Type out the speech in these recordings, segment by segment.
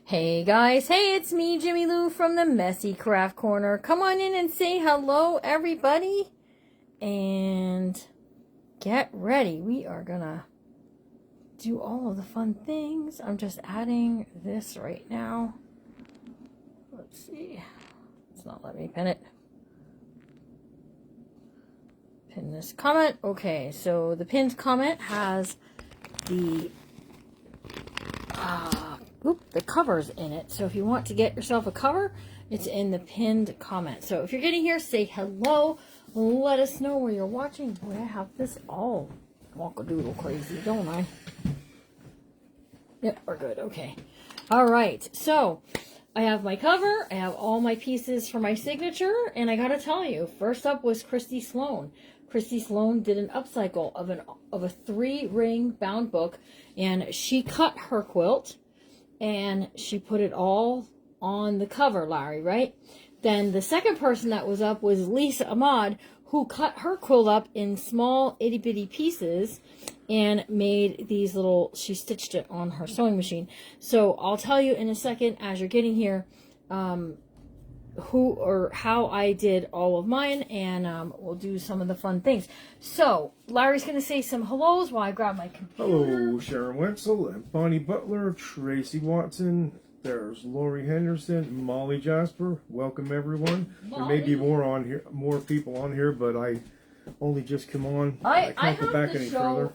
Hey guys, hey, it's me, Jimmy Lou from the Messy Craft Corner. Come on in and say hello, everybody. And get ready. We are gonna do all of the fun things. I'm just adding this right now. Let's see. It's not letting me pin it. Pin this comment. Okay, so the pinned comment has the the cover's in it. So if you want to get yourself a cover, it's in the pinned comment. So if you're getting here, say hello. Let us know where you're watching. Boy, I have this all wonkadoodle crazy, don't I? Yep, we're good. Okay. All right. So I have my cover. I have all my pieces for my signature. And I got to tell you, first up was Christy Sloan. Christy Sloan did an upcycle of a 3-ring bound book, and she cut her quilt and she put it all on the cover, Larry, right? Then the second person that was up was Lisa Ahmad, who cut her quilt up in small itty bitty pieces and made these little, she stitched it on her sewing machine. So I'll tell you in a second as you're getting here who or how I did all of mine, and we'll do some of the fun things. So Larry's going to say some hellos while I grab my computer. Hello, Sharon Wenzel and Bonnie Butler, Tracy Watson. There's Lori Henderson, Molly Jasper. Welcome everyone. Molly. There may be more people on here, but I only just come on. I can't go back any further.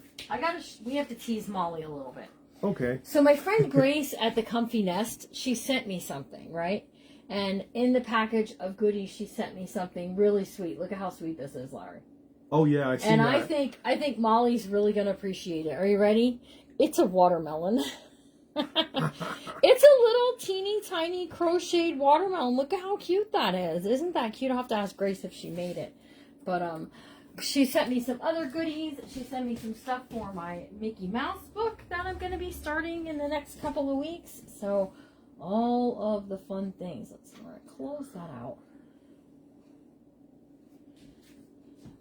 We have to tease Molly a little bit. Okay. So my friend Grace at the Comfy Nest, she sent me something, right? And in the package of goodies, she sent me something really sweet. Look at how sweet this is, Larry. Oh yeah, I see that. And I think Molly's really gonna appreciate it. Are you ready? It's a watermelon. It's a little teeny tiny crocheted watermelon. Look at how cute that is. Isn't that cute? I'll have to ask Grace if she made it. But she sent me some other goodies. She sent me some stuff for my Mickey Mouse book that I'm gonna be starting in the next couple of weeks. So all of the fun things. Let's close that out.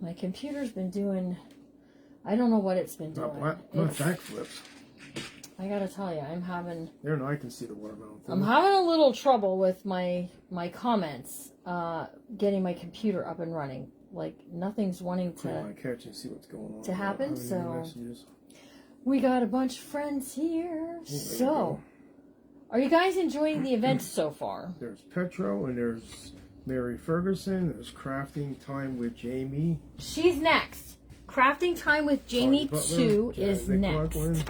My computer's been doing, I don't know what it's been doing. Not backflips. I gotta tell you, I'm having... There, now I can see the watermelon thing. I'm having a little trouble with my comments, getting my computer up and running. Like, nothing's wanting to... I catch and see what's going on. To happen, so... We got a bunch of friends here, so... Are you guys enjoying the events so far? There's Petro and there's Mary Ferguson. There's Crafting Time with Jamie. She's next. Crafting Time with Jamie Butler, 2 is next. Buckland.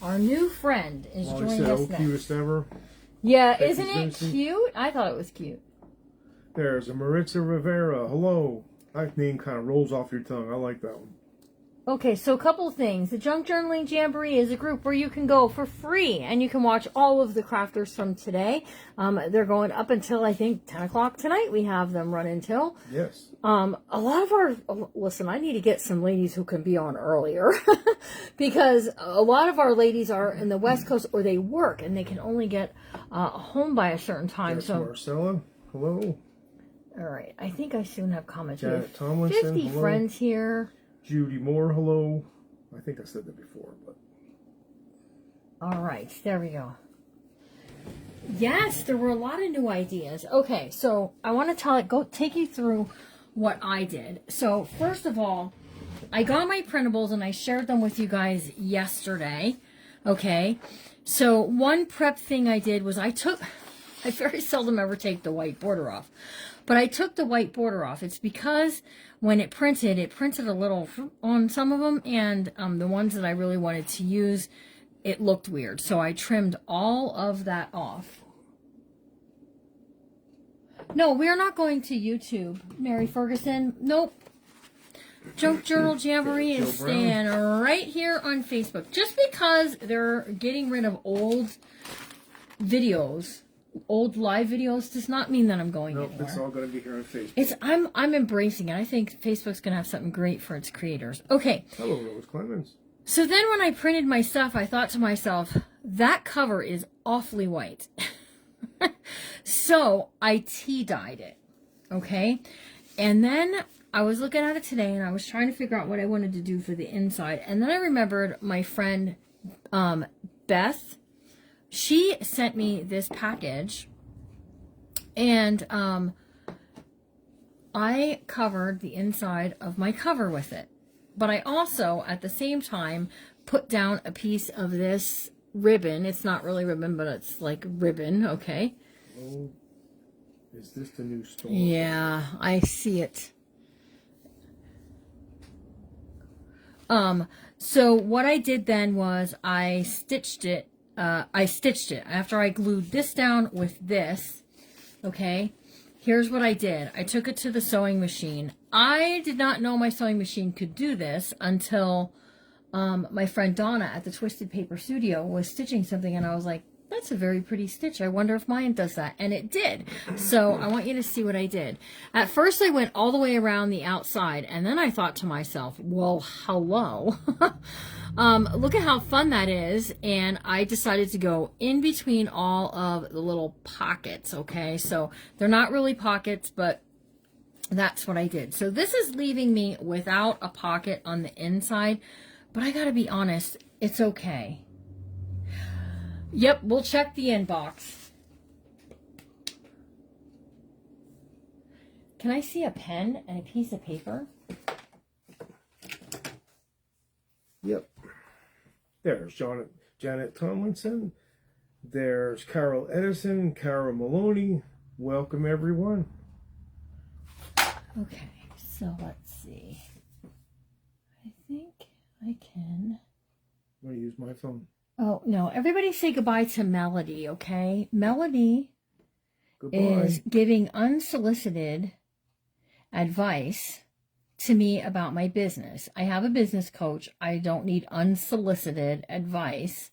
Our new friend is joining us next. Cutest ever. Yeah, isn't it cute? I thought it was cute. There's a Maritza Rivera. Hello. That name kind of rolls off your tongue. I like that one. Okay, so a couple of things. The Junk Journaling Jamboree is a group where you can go for free and you can watch all of the crafters from today. They're going up until, I think, 10 o'clock tonight. We have them run until. Yes. A lot of our, listen, I need to get some ladies who can be on earlier because a lot of our ladies are in the West Coast or they work and they can only get home by a certain time. There's Marcella. Hello. All right. I think I soon have comments. Janet Tomlinson. 50 hello. Friends here. Judy Moore, hello. I think I said that before, but... All right, there we go. Yes, there were a lot of new ideas. Okay, so I want to take you through what I did. So first of all, I got my printables and I shared them with you guys yesterday. Okay, so one prep thing I did was I very seldom ever take the white border off. But I took the white border off. It's because when it printed a little on some of them, and the ones that I really wanted to use, it looked weird. So I trimmed all of that off. No, we're not going to YouTube, Mary Ferguson. Nope. Junk Journal Jamboree is staying right here on Facebook. Just because they're getting rid of old videos, old live videos, does not mean that I'm going anywhere. It's all going to be here on Facebook. I'm embracing it. I think Facebook's going to have something great for its creators. Okay. Hello, Rose Clemens. So then when I printed my stuff, I thought to myself, that cover is awfully white. So I tea-dyed it. Okay. And then I was looking at it today and I was trying to figure out what I wanted to do for the inside. And then I remembered my friend Beth. she sent me this package, and I covered the inside of my cover with it. But I also, at the same time, put down a piece of this ribbon. It's not really ribbon, but it's like ribbon, okay? Oh, is this the new store? Yeah, I see it. So what I did then was I stitched it after I glued this down with this. Okay, here's what I did. I took it to the sewing machine. I did not know my sewing machine could do this until my friend Donna at the Twisted Paper Studio was stitching something, and I was like, that's a very pretty stitch. I wonder if mine does that. And it did. So I want you to see what I did. At first I went all the way around the outside, and then I thought to myself, well, hello. Look at how fun that is. And I decided to go in between all of the little pockets. Okay, so they're not really pockets, but that's what I did. So this is leaving me without a pocket on the inside, but I gotta be honest, it's okay. Yep, we'll check the inbox. Can I see a pen and a piece of paper? Yep. There's Janet Tomlinson. There's Carol Edison, Carol Maloney. Welcome, everyone. Okay, so let's see. I think I can. I'm going to use my phone. Oh, no. Everybody say goodbye to Melody, okay? Melody is giving unsolicited advice to me about my business. I have a business coach. I don't need unsolicited advice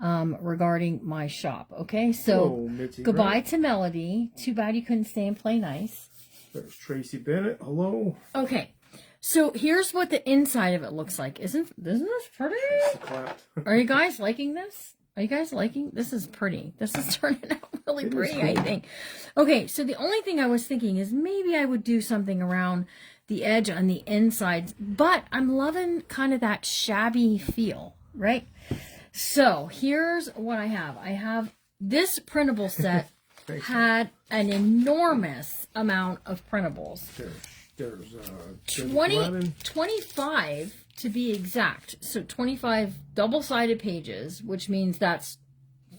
regarding my shop, okay? So, goodbye to Melody. Too bad you couldn't stay and play nice. There's Tracy Bennett. Hello. Okay. So here's what the inside of it looks like. Isn't this pretty? Are you guys liking this? Are you guys liking? This is pretty. This is turning out really pretty, I think. Okay, so the only thing I was thinking is maybe I would do something around the edge on the inside, but I'm loving kind of that shabby feel, right? So here's what I have. I have this printable set had an enormous amount of printables. There's 25 to be exact. So 25 double-sided pages, which means that's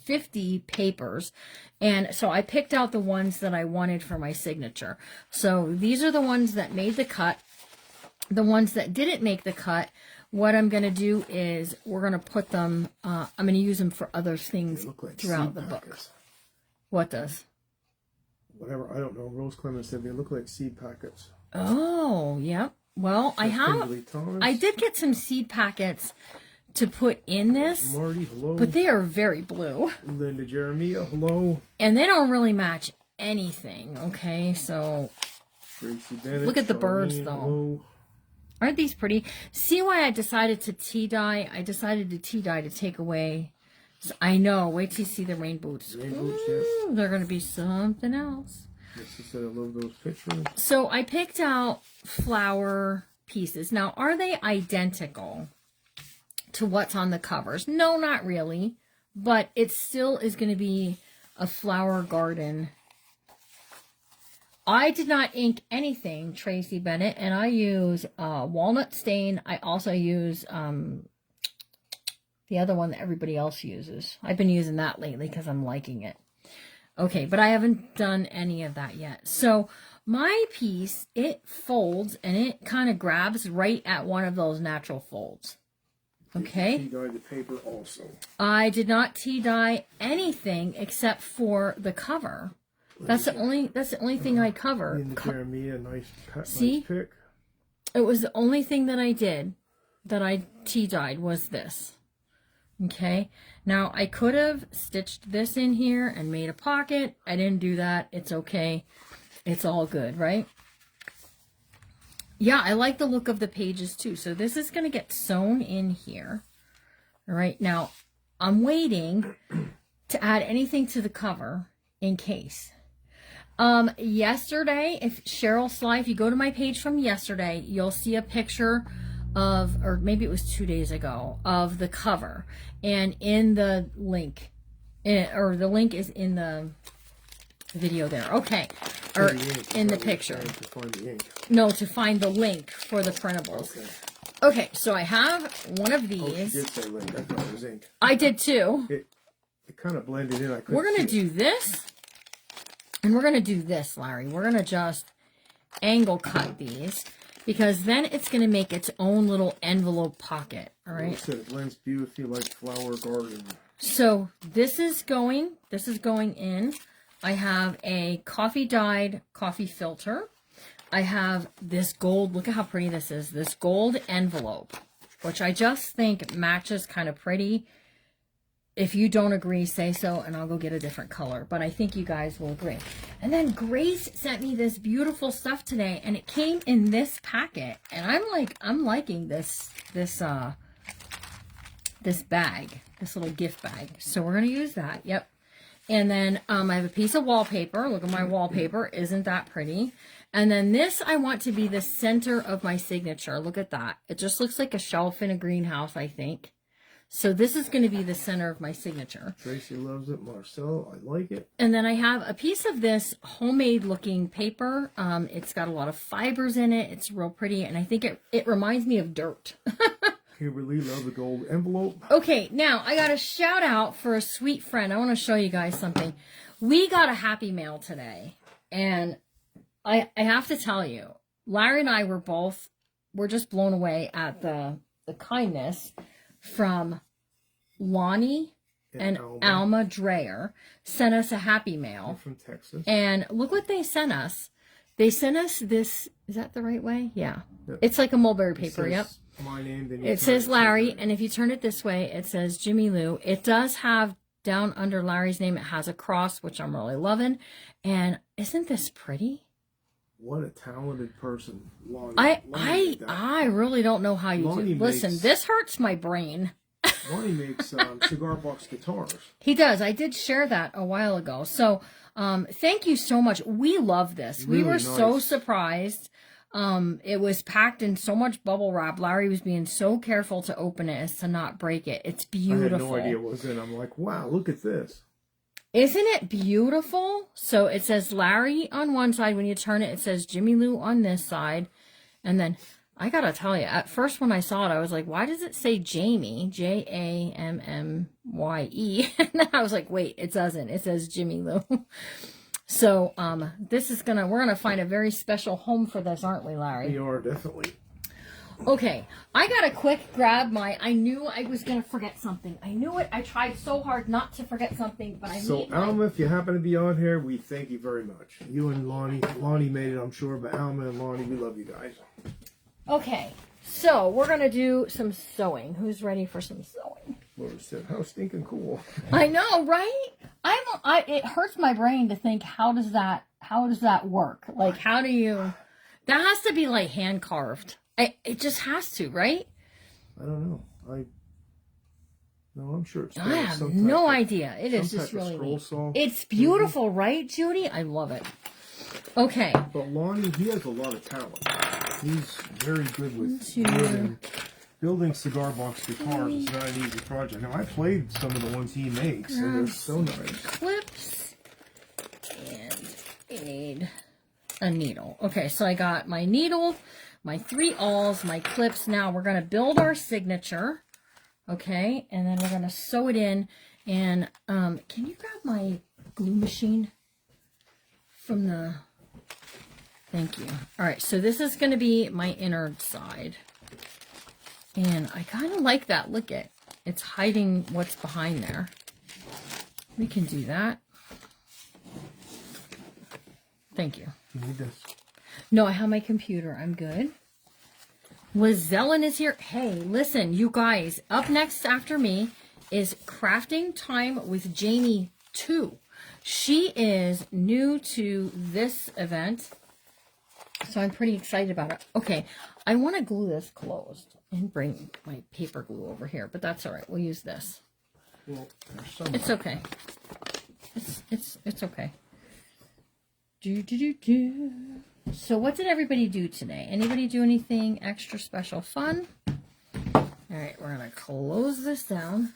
50 papers. And so I picked out the ones that I wanted for my signature. So these are the ones that made the cut. The ones that didn't make the cut, what I'm going to do is we're going to put them, I'm going to use them for other things throughout the book. What does? Whatever, I don't know. Rose Clemens said they look like seed packets. Oh, yeah. Well, I did get some seed packets to put in this. Marty, hello. But they are very blue. Linda Jeremiah, hello. And they don't really match anything, okay? So, Tracy Bennett, look at the birds, though. Hello. Aren't these pretty? See why I decided to tea dye? I decided to tea dye to take away. So I know. Wait till you see the rain boots. Rain boots, yes. They're going to be something else. Yes, I love those pictures. So I picked out flower pieces. Now, are they identical to what's on the covers? No, not really. But it still is going to be a flower garden. I did not ink anything, Tracy Bennett, and I use walnut stain. I also use the other one that everybody else uses. I've been using that lately because I'm liking it. Okay, but I haven't done any of that yet. So my piece, it folds and it kind of grabs right at one of those natural folds. Okay. Tea dye the paper also. I did not tea dye anything except for the cover. That's the only thing I cover. In the Jeremiah, nice pick. It was the only thing that I did that I tea dyed was this. Okay, now I could have stitched this in here and made a pocket. I didn't do that. It's okay. It's all good, right? Yeah, I like the look of the pages too. So this is going to get sewn in here. All right, now I'm waiting to add anything to the cover in case. Yesterday, if Cheryl Sly, if you go to my page from yesterday, you'll see a picture of, or maybe it was 2 days ago, of the cover. And in the link, or the link is in the video there. Okay. Or in the picture. To find the ink. No, to find the link for the printables. Okay. Okay, so I have one of Oh, these. she did say link. I thought it was ink. I did too. It kind of blended in. We're going to do this. And we're going to do this, Larry. We're going to just angle cut these. Because then it's going to make its own little envelope pocket. All right. It blends beautifully like flower garden. So this is going in. I have a coffee dyed coffee filter. I have this gold, look at how pretty this is, this gold envelope, which I just think matches kind of pretty. If you don't agree, say so, and I'll go get a different color. But I think you guys will agree. And then Grace sent me this beautiful stuff today, and it came in this packet. And I'm liking this bag, this little gift bag. So we're gonna use that. Yep. And then I have a piece of wallpaper. Look at my wallpaper. Isn't that pretty? And then this I want to be the center of my signature. Look at that. It just looks like a shelf in a greenhouse, I think. So this is going to be the center of my signature. Tracy loves it. Marcel, I like it. And then I have a piece of this homemade looking paper. It's got a lot of fibers in it. It's real pretty. And I think it reminds me of dirt. Kimberly loves a gold envelope. Okay, now I got a shout out for a sweet friend. I want to show you guys something. We got a happy mail today. And I have to tell you, Larry and I we're just blown away at the kindness from Lonnie and Alma Dreyer. Sent us a happy mail. They're from Texas. And look what they sent us. They sent us this, is that the right way? Yeah. Yep. It's like a mulberry paper, yep. My name, then it says Larry, and if you turn it this way, it says Jimmy Lou. It does have down under Larry's name, it has a cross, which I'm really loving. And isn't this pretty? What a talented person, Lonnie. I really don't know how you do. Listen, this hurts my brain. Lonnie makes cigar box guitars. He does. I did share that a while ago. So thank you so much. We love this. Really we were so surprised. It was packed in so much bubble wrap. Larry was being so careful to open it as to not break it. It's beautiful. I had no idea what was in it. I'm like, wow, look at this. Isn't it beautiful? So it says Larry on one side. When you turn it, it says Jimmy Lou on this side. And then I got to tell you, at first when I saw it, I was like, why does it say Jamie? Jammye? And then I was like, wait, it doesn't. It says Jimmy Lou. So we're gonna find a very special home for this, aren't we, Larry? We are, definitely. Okay, I gotta quick grab I knew I was gonna forget something. I knew it. I tried so hard not to forget something, but So Alma, if you happen to be on here, we thank you very much. You and Lonnie made it, I'm sure, but Alma and Lonnie, we love you guys. Okay, so we're gonna do some sewing. Who's ready for some sewing? Laura said, how stinking cool. I know, right? It hurts my brain to think, how does that work? Like, how do you, that has to be like hand carved. It just has to, right? I don't know. I'm sure it's. I have no idea. It is just really neat. It's beautiful, right, Judy? I love it. Okay. But Lonnie, he has a lot of talent. He's very good with building cigar box guitars. It's not an easy project. Now, I played some of the ones he makes, and they're so nice. Clips. And we need a needle. Okay, so I got my needle, my 3 awls, my clips. Now we're going to build our signature. Okay, and then we're going to sew it in. And can you grab my glue machine from the... Thank you. All right, so this is going to be my inner side. And I kind of like that. Look at it's hiding what's behind there. We can do that. Thank you. You need this? No, I have my computer. I'm good. Lizellen is here. Hey, listen, you guys. Up next after me is Crafting Time with Jamie 2. She is new to this event, so I'm pretty excited about it. Okay, I want to glue this closed and bring my paper glue over here, but that's all right. We'll use this. Well, it's okay. It's okay. So what did everybody do today? Anybody do anything extra special fun? All right, we're going to close this down.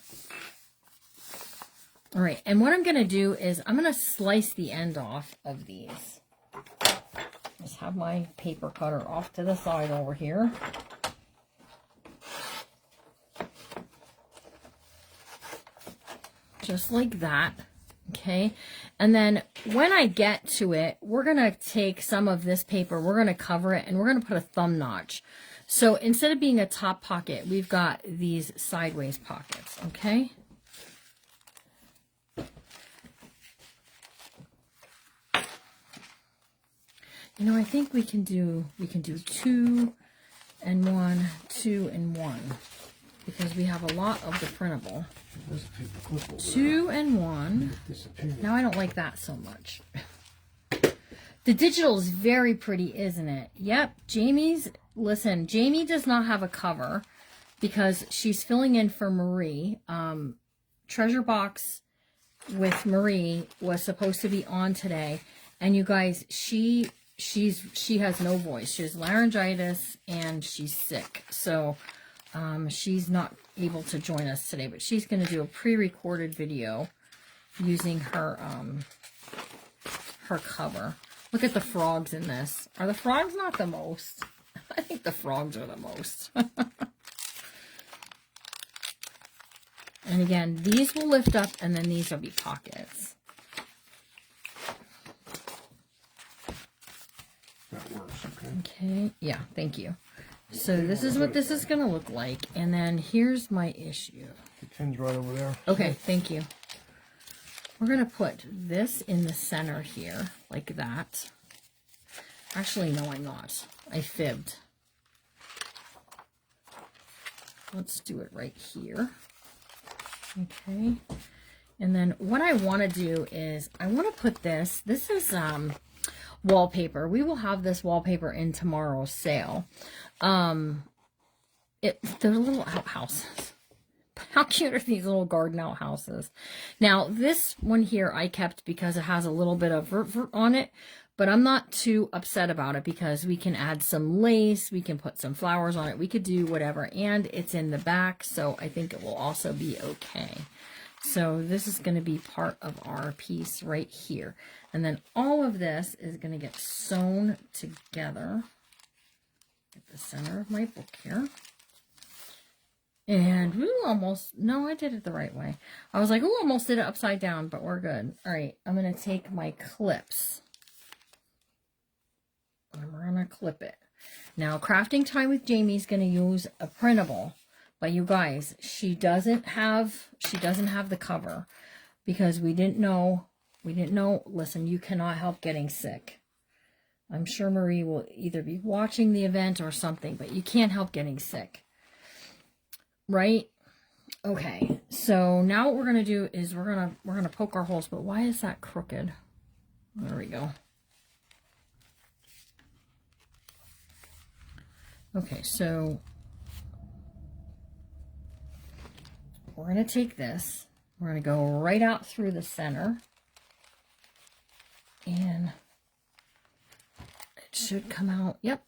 All right, and what I'm going to do is I'm going to slice the end off of these. Just have my paper cutter off to the side over here. Just like that, okay? And then when I get to it, we're going to take some of this paper, we're going to cover it, and we're going to put a thumb notch. So instead of being a top pocket, we've got these sideways pockets, okay? You know, I think we can do 2 and 1, 2 and 1, because we have a lot of the printable. 2 and 1. Now I don't like that so much. The digital is very pretty, isn't it? Yep. Listen, Jamie does not have a cover because she's filling in for Marie. Treasure Box with Marie was supposed to be on today, and you guys, she has no voice. She has laryngitis and she's sick, so she's not able to join us today, but she's going to do a pre-recorded video using her her cover. Look at the frogs in this. Are the frogs not the most? I think the frogs are the most. And again, these will lift up, and then these will be pockets. That works, okay. Okay, yeah, thank you. So this is what this is going to look like. And then here's my issue. The tin's right over there. Okay, thank you. We're going to put this in the center here, like that. Actually, no, I'm not. I fibbed. Let's do it right here. Okay. And then what I want to do is I want to put this is wallpaper. We will have this wallpaper in tomorrow's sale. They're little outhouses. How cute are these little garden outhouses? Now, this one here I kept because it has a little bit of vert on it, but I'm not too upset about it because we can add some lace, we can put some flowers on it, we could do whatever, and it's in the back, so I think it will also be okay. So this is going to be part of our piece right here. And then all of this is going to get sewn together at the center of my book here. And no, I did it the right way. I was like, oh, almost did it upside down, but we're good. All right, I'm going to take my clips. And we're going to clip it. Now, Crafting Time with Jamie's going to use a printable. But you guys, she doesn't have the cover because we didn't know. Listen, you cannot help getting sick. I'm sure Marie will either be watching the event or something, but you can't help getting sick. Right? Okay. So now what we're going to do is we're going to poke our holes, but why is that crooked? There we go. Okay, so we're going to take this, we're going to go right out through the center, and it should come out, yep,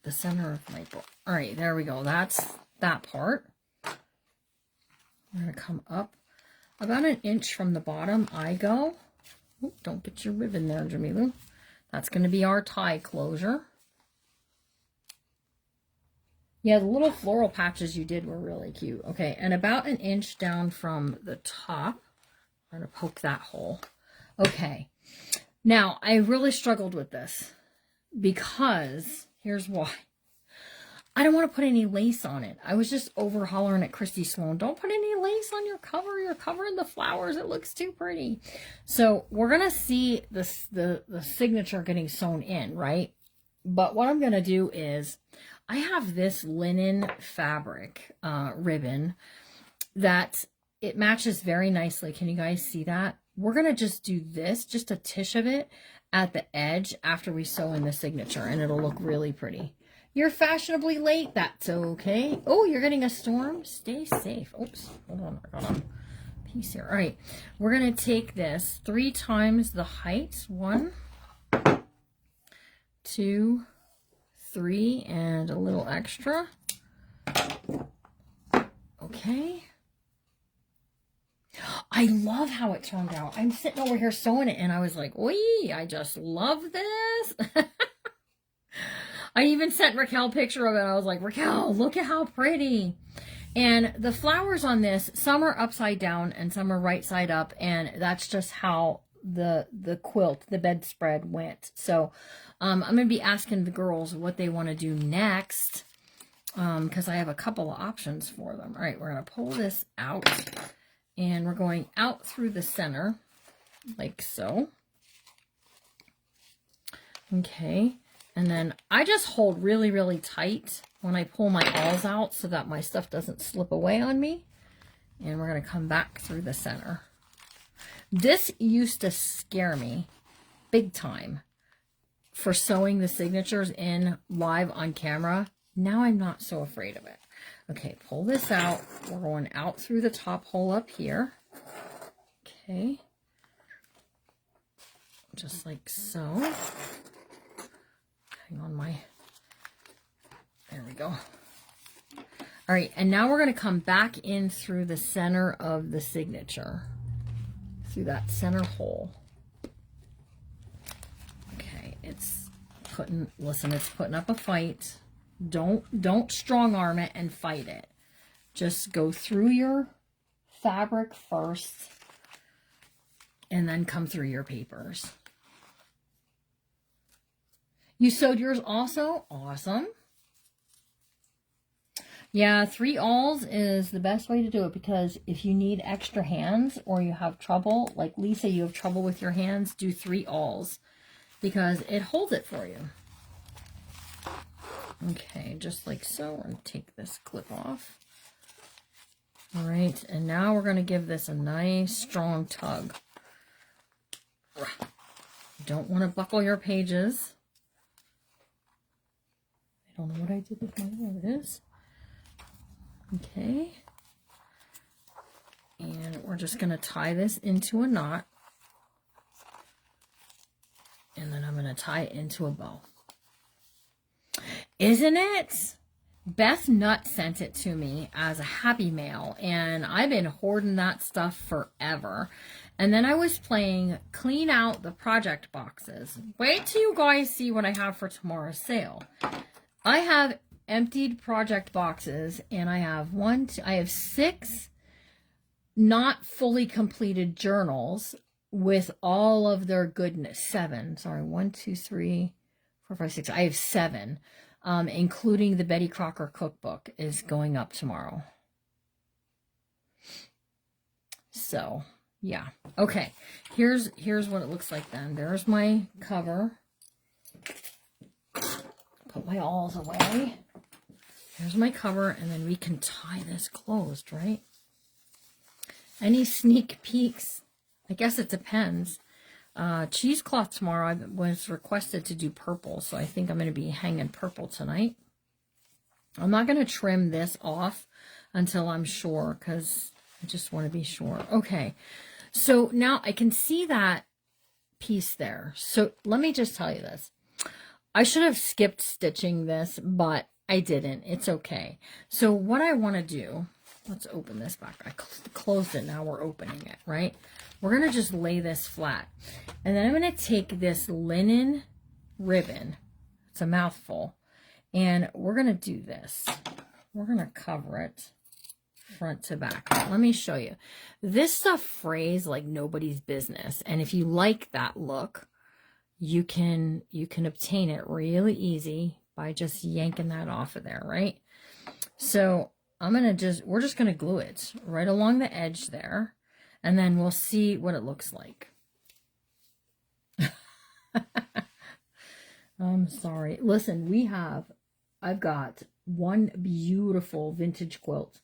the center of my book. All right, there we go. That's that part. We're going to come up about 1 inch from the bottom. I go. Ooh, don't get your ribbon there, Jamilu. That's going to be our tie closure. Yeah, the little floral patches you did were really cute. Okay, and about 1 inch down from the top, I'm going to poke that hole. Okay, now I really struggled with this because, here's why. I don't want to put any lace on it. I was just over hollering at Christy Sloan, don't put any lace on your cover. You're covering the flowers. It looks too pretty. So we're going to see the signature getting sewn in, right? But what I'm going to do is, I have this linen fabric ribbon that it matches very nicely. Can you guys see that? We're going to just do this, just a tish of it at the edge after we sew in the signature, and it'll look really pretty. You're fashionably late. That's okay. Oh, you're getting a storm? Stay safe. Oops. Hold on. I got a piece here. All right. We're going to take this 3 times the height. 1, 2, 3, and a little extra. Okay. I love how it turned out. I'm sitting over here sewing it, and I was like, oi, I just love this. I even sent Raquel a picture of it. I was like, Raquel, look at how pretty. And the flowers on this, some are upside down and some are right side up. And that's just how the quilt, the bedspread went. So I'm going to be asking the girls what they want to do next, because I have a couple of options for them. All right, we're going to pull this out. And we're going out through the center, like so. Okay. And then I just hold really, really tight when I pull my awls out so that my stuff doesn't slip away on me. And we're going to come back through the center. This used to scare me big time for sewing the signatures in live on camera. Now I'm not so afraid of it. Okay, pull this out. We're going out through the top hole up here. Okay. Just like so. Hang on there we go. All right, and now we're going to come back in through the center of the signature. Through that center hole. Okay, it's putting up a fight. Don't strong arm it and fight it. Just go through your fabric first and then come through your papers. You sewed yours also? Awesome. Yeah, 3 awls is the best way to do it, because if you need extra hands or you have trouble, like Lisa, you have trouble with your hands, do 3 awls because it holds it for you. Okay, just like so. We're going to take this clip off. All right, and now we're going to give this a nice strong tug. You don't want to buckle your pages. I don't know what I did with my, there it is. Okay. And we're just going to tie this into a knot. And then I'm going to tie it into a bow. Isn't it? Beth Nutt sent it to me as a Happy Mail, and I've been hoarding that stuff forever. And then I was playing clean out the project boxes. Wait till you guys see what I have for tomorrow's sale. I have emptied project boxes, and I have I have 6 not fully completed journals with all of their goodness. 7, sorry, 1, 2, 3, 4, 5, 6. I have 7. Including the Betty Crocker cookbook is going up tomorrow. So, yeah. Okay, here's what it looks like then. There's my cover. Put my awls away. Here's my cover, and then we can tie this closed, right? Any sneak peeks? I guess it depends. Cheesecloth tomorrow, I was requested to do purple, so I think I'm going to be hanging purple tonight. I'm not going to trim this off until I'm sure, because I just want to be sure. Okay, so now I can see that piece there. So let me just tell you this. I should have skipped stitching this, but I didn't. It's okay. So what I want to do, let's open this back. I closed it, now we're opening it, right? We're going to just lay this flat. And then I'm going to take this linen ribbon. It's a mouthful. And we're going to do this. We're going to cover it front to back. Let me show you. This stuff frays like nobody's business. And if you like that look, you can obtain it really easy by just yanking that off of there, right? So we're just going to glue it right along the edge there. And then we'll see what it looks like. I'm sorry. Listen, I've got one beautiful vintage quilt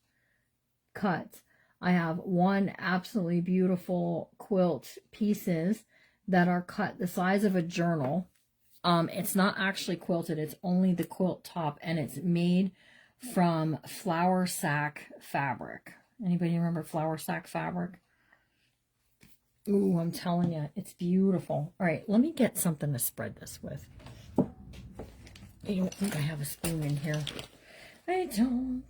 cut. I have one absolutely beautiful quilt pieces that are cut the size of a journal. It's not actually quilted. It's only the quilt top, and it's made from flour sack fabric. Anybody remember flour sack fabric? Ooh, I'm telling you, it's beautiful. All right, let me get something to spread this with. I don't think I have a spoon in here. I don't.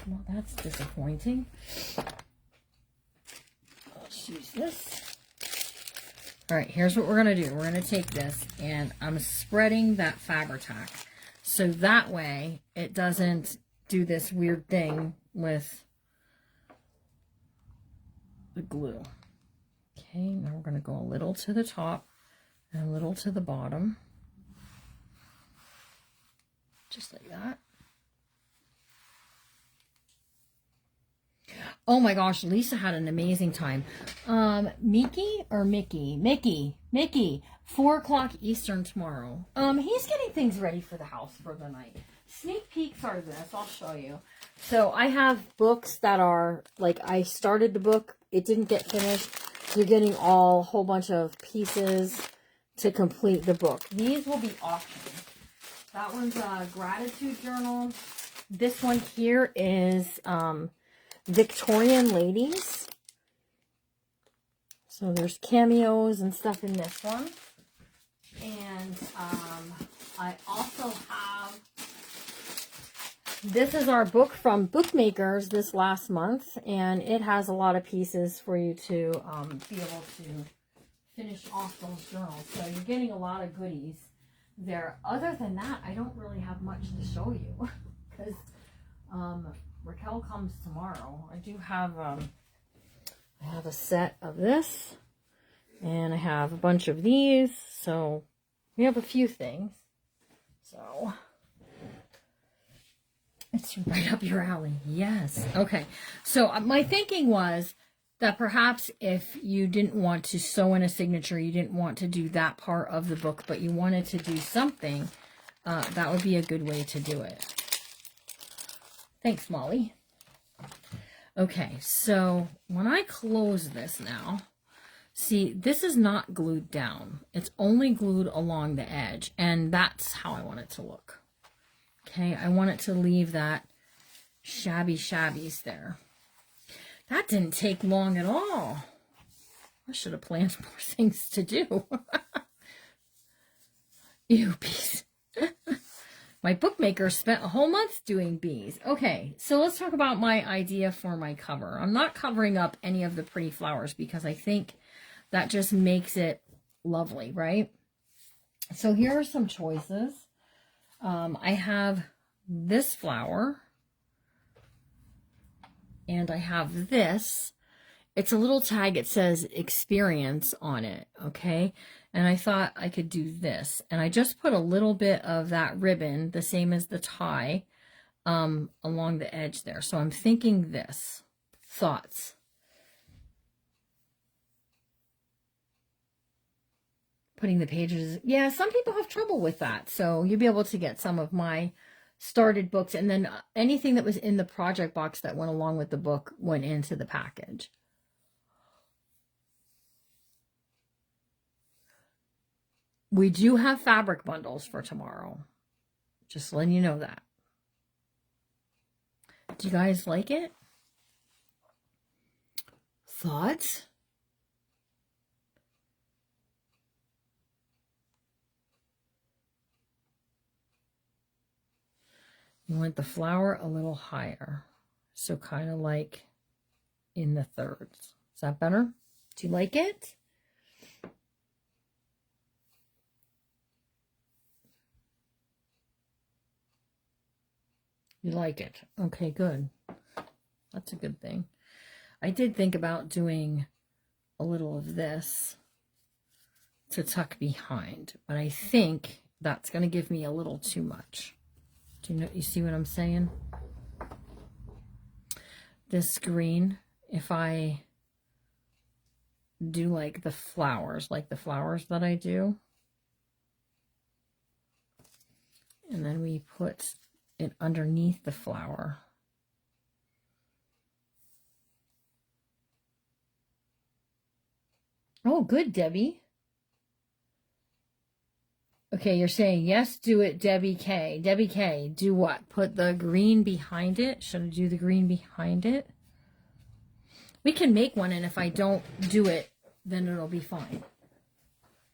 Well, that's disappointing. Let's use this. All right, here's what we're going to do. We're going to take this, and I'm spreading that Fabri-Tac. So that way, it doesn't do this weird thing with the glue. Okay, now we're going to go a little to the top and a little to the bottom. Just like that. Oh my gosh, Lisa had an amazing time. Mickey, 4 o'clock Eastern tomorrow. He's getting things ready for the house for the night. Sneak peeks are this, I'll show you. So I have books that are, like, I started the book, it didn't get finished. You're getting a whole bunch of pieces to complete the book. These will be auctioned. That one's a gratitude journal. This one here is Victorian ladies. So there's cameos and stuff in this one. And I also have, this is our book from Bookmakers this last month, and it has a lot of pieces for you to be able to finish off those journals. So you're getting a lot of goodies there. Other than that, I don't really have much to show you because Raquel comes tomorrow. I do have I have a set of this, and I have a bunch of these, so we have a few things. So it's right up your alley. Yes. Okay. So my thinking was that perhaps if you didn't want to sew in a signature, you didn't want to do that part of the book, but you wanted to do something, that would be a good way to do it. Thanks, Molly. Okay, so when I close this now, see, this is not glued down. It's only glued along the edge, and that's how I want it to look. Okay, I want it to leave that shabbies there. That didn't take long at all. I should have planned more things to do. Ew, bees. My bookmaker spent a whole month doing bees. Okay, so let's talk about my idea for my cover. I'm not covering up any of the pretty flowers because I think that just makes it lovely, right? So here are some choices. I have this flower, and I have this. It's a little tag. It says experience on it, okay? And I thought I could do this. And I just put a little bit of that ribbon, the same as the tie, along the edge there. So I'm thinking this. Thoughts? Putting the pages. Yeah, some people have trouble with that. So you'll be able to get some of my started books, and then anything that was in the project box that went along with the book went into the package. We do have fabric bundles for tomorrow. Just letting you know that. Do you guys like it? Thoughts? You want the flower a little higher. So kind of like in the thirds. Is that better? Do you like it? You like it. Okay, good. That's a good thing. I did think about doing a little of this to tuck behind, but I think that's going to give me a little too much. Do you know, you see what I'm saying? This green, if I do like the flowers that I do, and then we put it underneath the flower. Oh, good, Debbie. Okay, you're saying, yes, do it, Debbie K. Debbie K, do what? Put the green behind it? Should I do the green behind it? We can make one, and if I don't do it, then it'll be fine.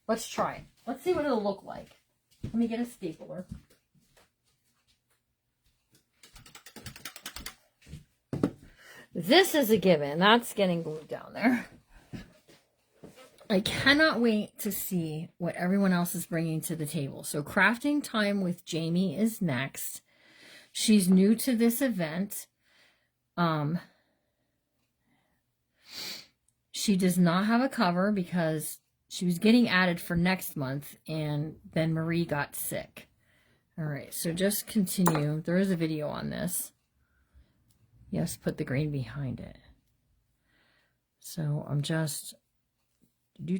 Let's try it. Let's see what it'll look like. Let me get a stapler. This is a given. That's getting glued down there. I cannot wait to see what everyone else is bringing to the table. So crafting time with Jamie is next. She's new to this event. She does not have a cover because she was getting added for next month, and then Marie got sick. All right, so just continue. There is a video on this. Yes, put the green behind it. So I'm just all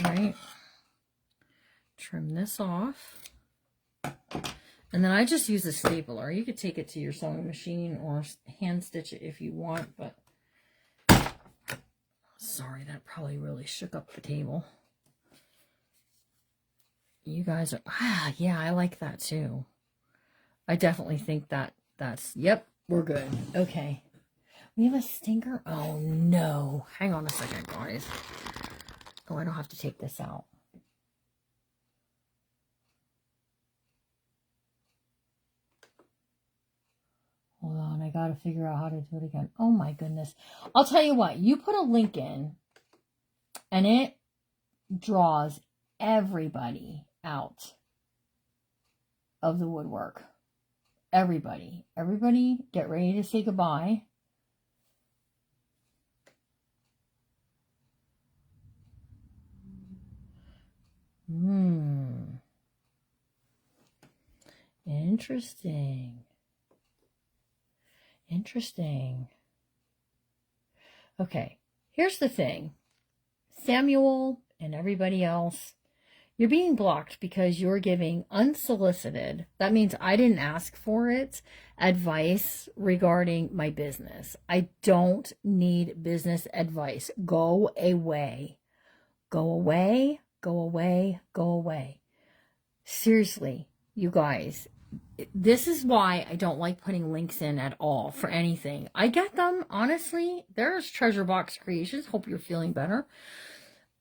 right, trim this off, and then I just use a stapler. You could take it to your sewing machine or hand stitch it if you want, but sorry, that probably really shook up the table. You guys are, yeah, I like that too. I definitely think that's, yep, we're good. Okay. We have a stinker? Oh no. Hang on a second, guys. Oh, I don't have to take this out. Hold on, I gotta figure out how to do it again. Oh my goodness. I'll tell you what, you put a link in and it draws everybody out of the woodwork. Everybody get ready to say goodbye. Interesting. Okay, here's the thing. Samuel and everybody else, you're being blocked because you're giving unsolicited, that means I didn't ask for it, advice regarding my business. I don't need business advice. Go away. Go away. Go away. Go away. Seriously, you guys, this is why I don't like putting links in at all for anything. I get them, honestly. There's Treasure Box Creations. Hope you're feeling better.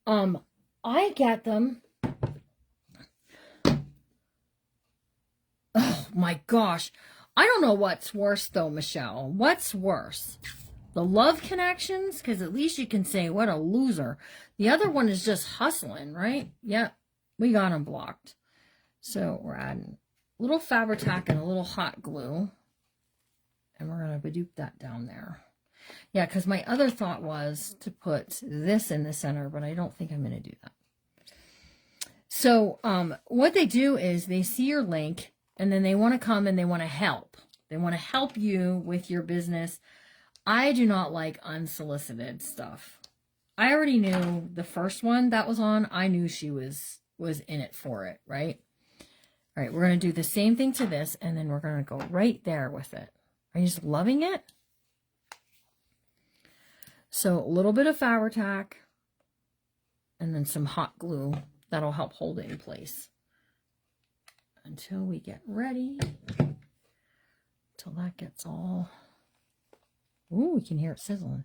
I get them. Oh my gosh. I don't know what's worse though, Michelle. What's worse? The love connections? Because at least you can say, what a loser. The other one is just hustling, right? Yep, we got them blocked. So we're adding a little Fabri-Tac and a little hot glue. And we're going to Badoop that down there. Yeah, because my other thought was to put this in the center, but I don't think I'm going to do that. So what they do is they see your link, and then they want to come and they want to help. They want to help you with your business. I do not like unsolicited stuff. I already knew the first one that was on. I knew she was in it for it, right? All right, we're going to do the same thing to this, and then we're going to go right there with it. Are you just loving it? So a little bit of Fabri-Tac and then some hot glue. That'll help hold it in place until we get ready. Until that gets all... Ooh, we can hear it sizzling.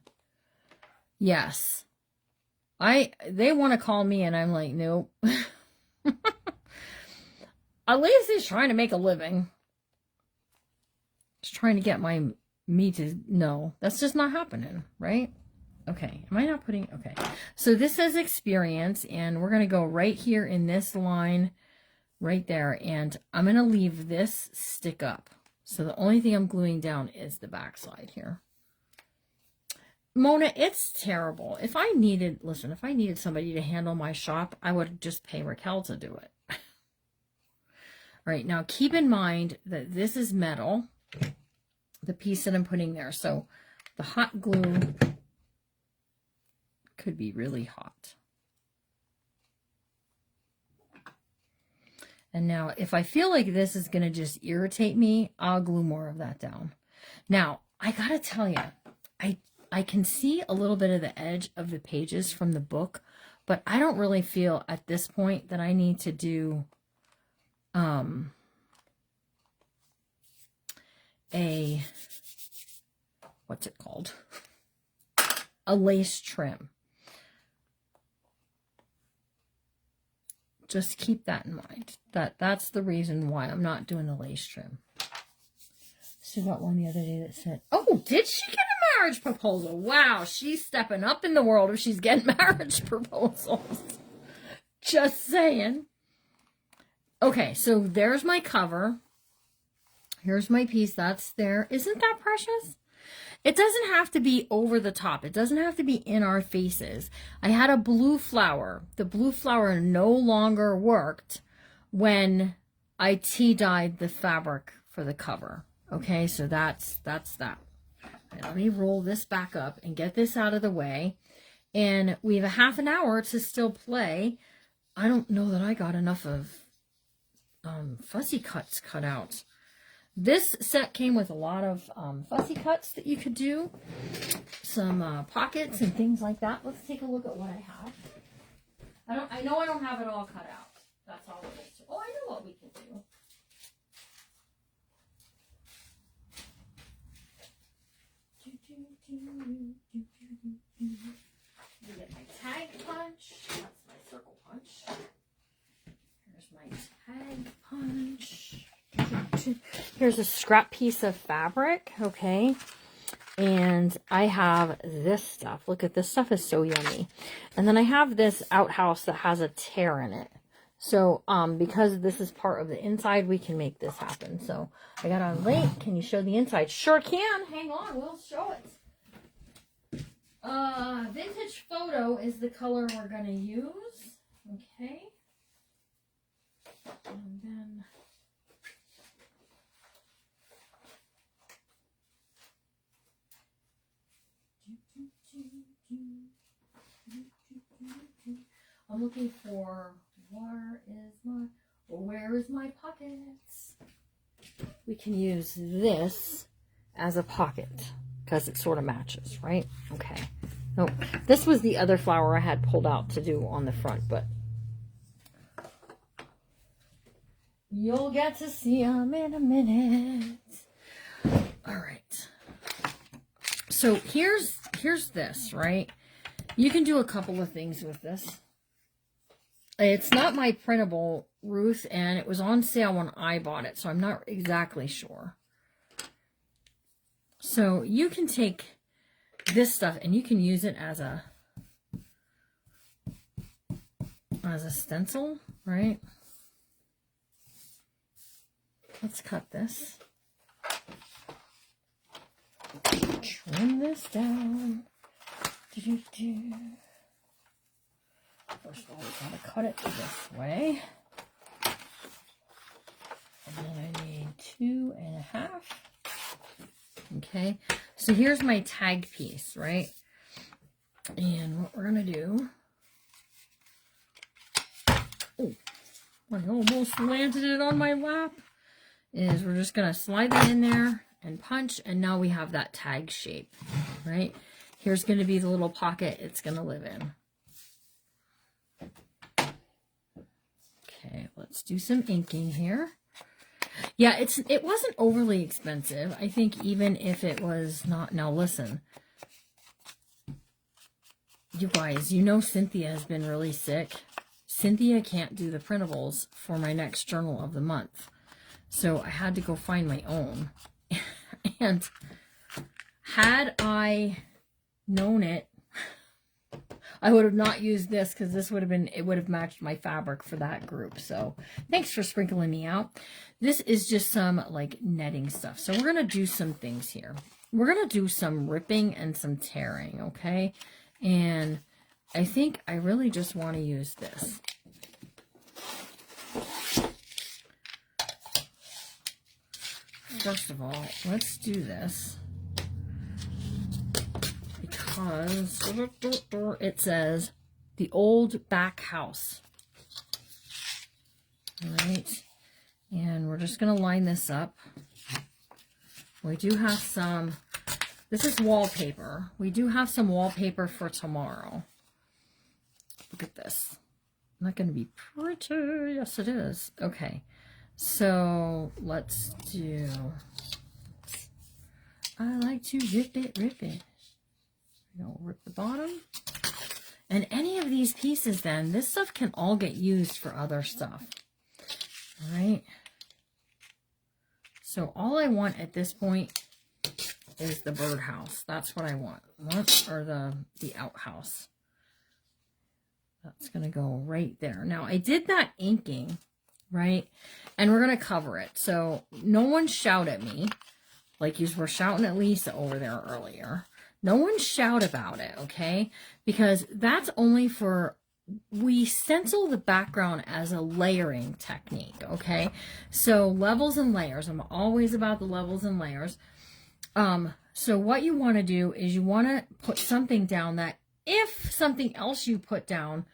Yes. They want to call me and I'm like, nope. At least he's trying to make a living. Just trying to get me to... No, that's just not happening, right? Okay, am I not putting... Okay, so this says experience, and we're going to go right here in this line, right there, and I'm going to leave this stick up. So the only thing I'm gluing down is the backside here. Mona, it's terrible. If I needed somebody to handle my shop, I would just pay Raquel to do it. All right, now keep in mind that this is metal, the piece that I'm putting there. So the hot glue could be really hot. And now if I feel like this is going to just irritate me, I'll glue more of that down. Now, I got to tell you, I can see a little bit of the edge of the pages from the book, but I don't really feel at this point that I need to do what's it called? A lace trim. Just keep that in mind. That's the reason why I'm not doing the lace trim. Still got one the other day that said, oh, did she get a marriage proposal. Wow, she's stepping up in the world if she's getting marriage proposals. Just saying. Okay, so there's my cover. Here's my piece. That's there. Isn't that precious? It doesn't have to be over the top. It doesn't have to be in our faces. I had a blue flower. The blue flower no longer worked when I tea dyed the fabric for the cover. Okay, so that's that. Let me roll this back up and get this out of the way. And we have a half an hour to still play. I don't know that I got enough of fussy cuts cut out. This set came with a lot of fussy cuts that you could do. Some pockets and things like that. Let's take a look at what I have. I know I don't have it all cut out. That's all it is. Oh, I know what we can do. You get my tag punch. That's my circle punch. Here's my tag punch. Here's a scrap piece of fabric, okay? And I have this stuff. Look at this stuff is so yummy. And then I have this outhouse that has a tear in it. So, because this is part of the inside, we can make this happen. So, I got on late. Can you show the inside? Sure can. Hang on. We'll show it. Vintage Photo is the color we're going to use. Okay. And then... I'm looking for where is my pockets? We can use this as a pocket because it sort of matches, right? Okay. No, this was the other flower I had pulled out to do on the front, but you'll get to see them in a minute. All right. So here's this, right? You can do a couple of things with this. It's not my printable, Ruth, and it was on sale when I bought it, so I'm not exactly sure. So you can take this stuff and you can use it as a stencil, right? Let's cut this. Trim this down. First of all, we gotta cut it this way. And then I need 2.5. Okay, so here's my tag piece, right? And what we're gonna do, oh, I almost landed it on my lap, is we're just gonna slide that in there and punch, and now we have that tag shape, right? Here's gonna be the little pocket it's gonna live in. Okay, let's do some inking here. Yeah, it wasn't overly expensive. I think even if it was not, now listen. You guys, you know Cynthia has been really sick. Cynthia can't do the printables for my next journal of the month. So I had to go find my own. And had I known it, I would have not used this because this would have been, it would have matched my fabric for that group. So thanks for sprinkling me out. This is just some like netting stuff. So we're going to do some things here. We're going to do some ripping and some tearing. Okay. And I think I really just want to use this. First of all, let's do this. Because it says the old back house. All right, and we're just going to line this up. We do have some, this is wallpaper. We do have some wallpaper for tomorrow. Look at this. Isn't that going to be pretty? Yes, it is. Okay, so let's do, I like to rip it, rip it. Rip the bottom. And any of these pieces then, this stuff can all get used for other stuff. All right. So all I want at this point is the birdhouse. That's what I want. Or the outhouse. That's going to go right there. Now, I did that inking, right? And we're going to cover it. So, no one shout at me. Like you were shouting at Lisa over there earlier. No one shout about it, okay? Because that's only for... We stencil the background as a layering technique, okay? So, levels and layers. I'm always about the levels and layers. So what you want to do is you want to put something down that if something else you put down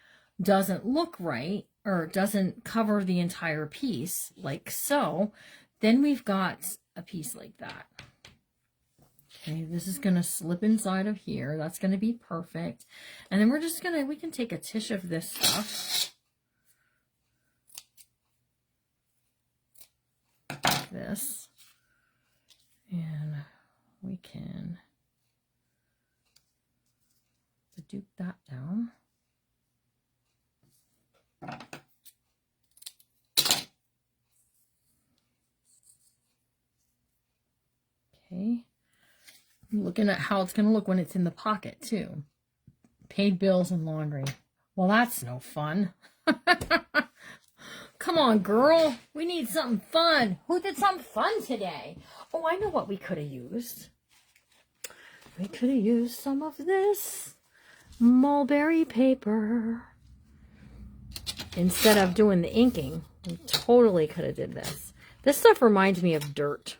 doesn't look right or doesn't cover the entire piece, like so, then we've got a piece like that. Okay, this is going to slip inside of here. That's going to be perfect. And then we're just going to, we can take a tissue of this stuff. Like this. And we can dupe that down. Okay. I'm looking at how it's going to look when it's in the pocket, too. Paid bills and laundry. Well, that's no fun. Come on, girl. We need something fun. Who did something fun today? Oh, I know what we could have used. We could have used some of this mulberry paper. Instead of doing the inking, we totally could have did this. This stuff reminds me of dirt.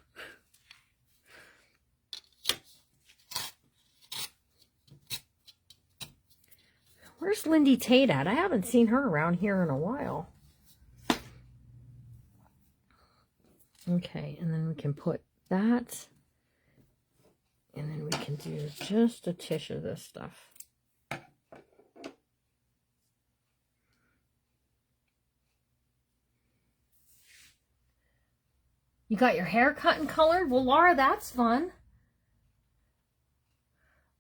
Where's Lindy Tate at? I haven't seen her around here in a while. Okay, and then we can put that. And then we can do just a tish of this stuff. You got your hair cut and colored? Well, Laura, that's fun.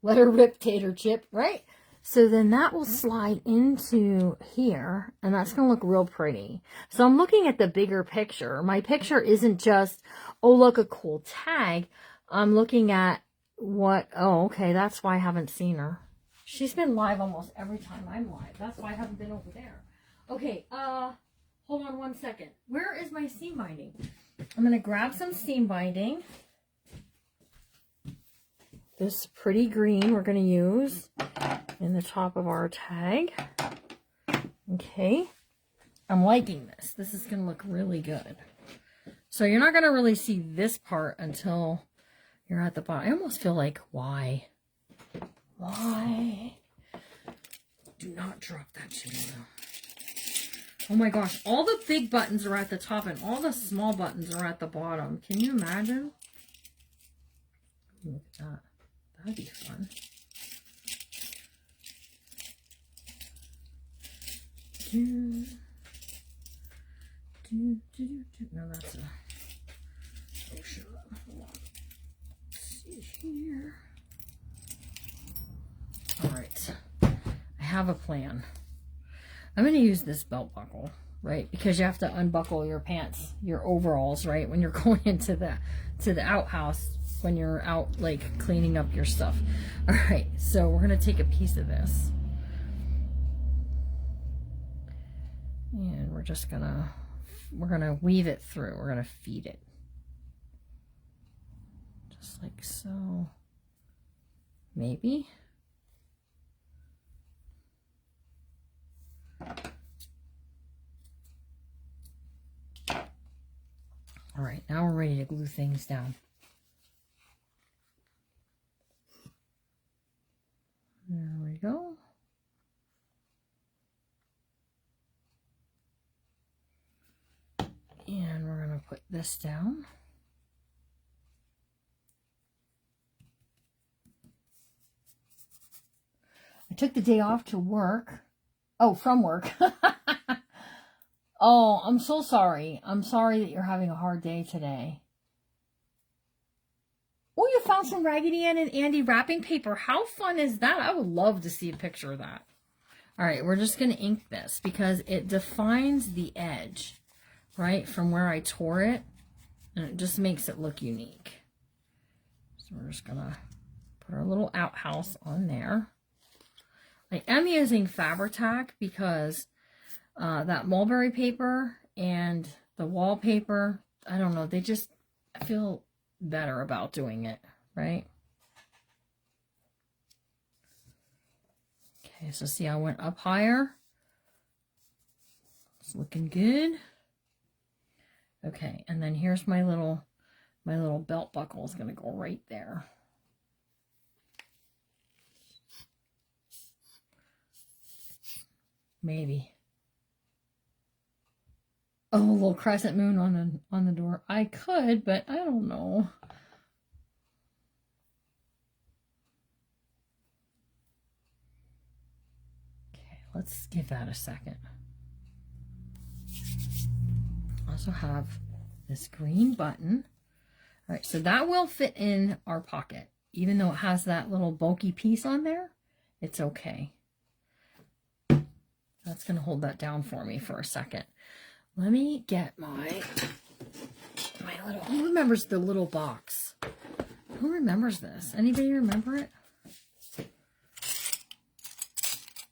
Let her rip, tater chip, right? So then that will slide into here, and that's going to look real pretty. So I'm looking at the bigger picture. My picture isn't just, oh, look, a cool tag. I'm looking at what, oh, okay, that's why I haven't seen her. She's been live almost every time I'm live. That's why I haven't been over there. Okay, hold on one second. Where is my seam binding? I'm going to grab some seam binding. This pretty green we're going to use in the top of our tag. Okay. I'm liking this. This is going to look really good. So you're not going to really see this part until you're at the bottom. I almost feel like, why? Why? Do not drop that shit. Oh my gosh. All the big buttons are at the top and all the small buttons are at the bottom. Can you imagine? Look at that. That'd be fun. No, that's a... Oh, sure. Hold on. Let's see here. All right. I have a plan. I'm going to use this belt buckle, right? Because you have to unbuckle your pants, your overalls, right? When you're going into the outhouse, when you're out like cleaning up your stuff. All right, so we're going to take a piece of this. And we're just going to weave it through. We're going to feed it. Just like so. Maybe. All right, now we're ready to glue things down. There we go. And we're going to put this down. I took the day off to work. Oh, from work. Oh, I'm so sorry. I'm sorry that you're having a hard day today. Oh, you found some Raggedy Ann and Andy wrapping paper. How fun is that? I would love to see a picture of that. All right, we're just going to ink this because it defines the edge, right, from where I tore it. And it just makes it look unique. So So we're just gonna put our little outhouse on there. I am using Fabri-Tac because that mulberry paper and the wallpaper, I don't know, I feel better about doing it, right? Okay, so see, I went up higher. It's looking good. Okay, and then here's my little belt buckle is going to go right there. Maybe. Oh, a little crescent moon on the door. I could, but I don't know. Okay, let's give that a second. Also have this green button. All right, so that will fit in our pocket. Even though it has that little bulky piece on there, it's okay. That's going to hold that down for me for a second. Let me get my little, who remembers the little box? Who remembers this? Anybody remember it?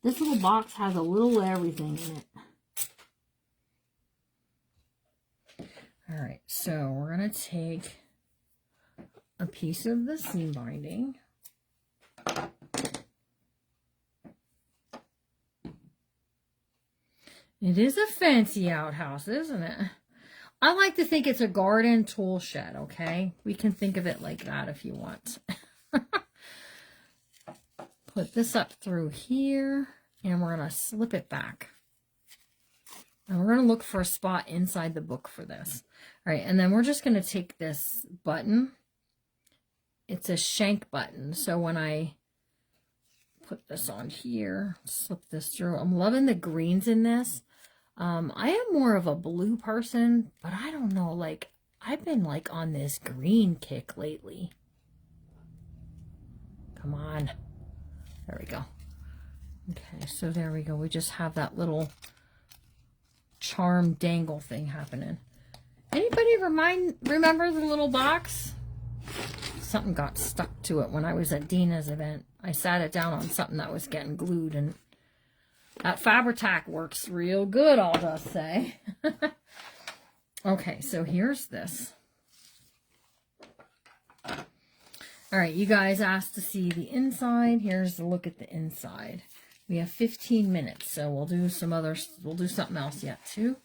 This little box has a little everything in it. All right, so we're going to take a piece of the seam binding. It is a fancy outhouse, isn't it? I like to think it's a garden tool shed, okay? We can think of it like that if you want. Put this up through here, and we're going to slip it back. And we're going to look for a spot inside the book for this. All right, and then we're just going to take this button. It's a shank button, so when I put this on here, slip this through. I'm loving the greens in this. I am more of a blue person, but I don't know, like, I've been like on this green kick lately. Come on. There we go. Okay, so there we go. We just have that little charm dangle thing happening. Anybody remember the little box? Something got stuck to it when I was at Dina's event. I sat it down on something that was getting glued, and that Fabri-Tac works real good, I'll just say. Okay, so here's this. All right, you guys asked to see the inside. Here's a look at the inside. We have 15 minutes, so we'll do something else yet too.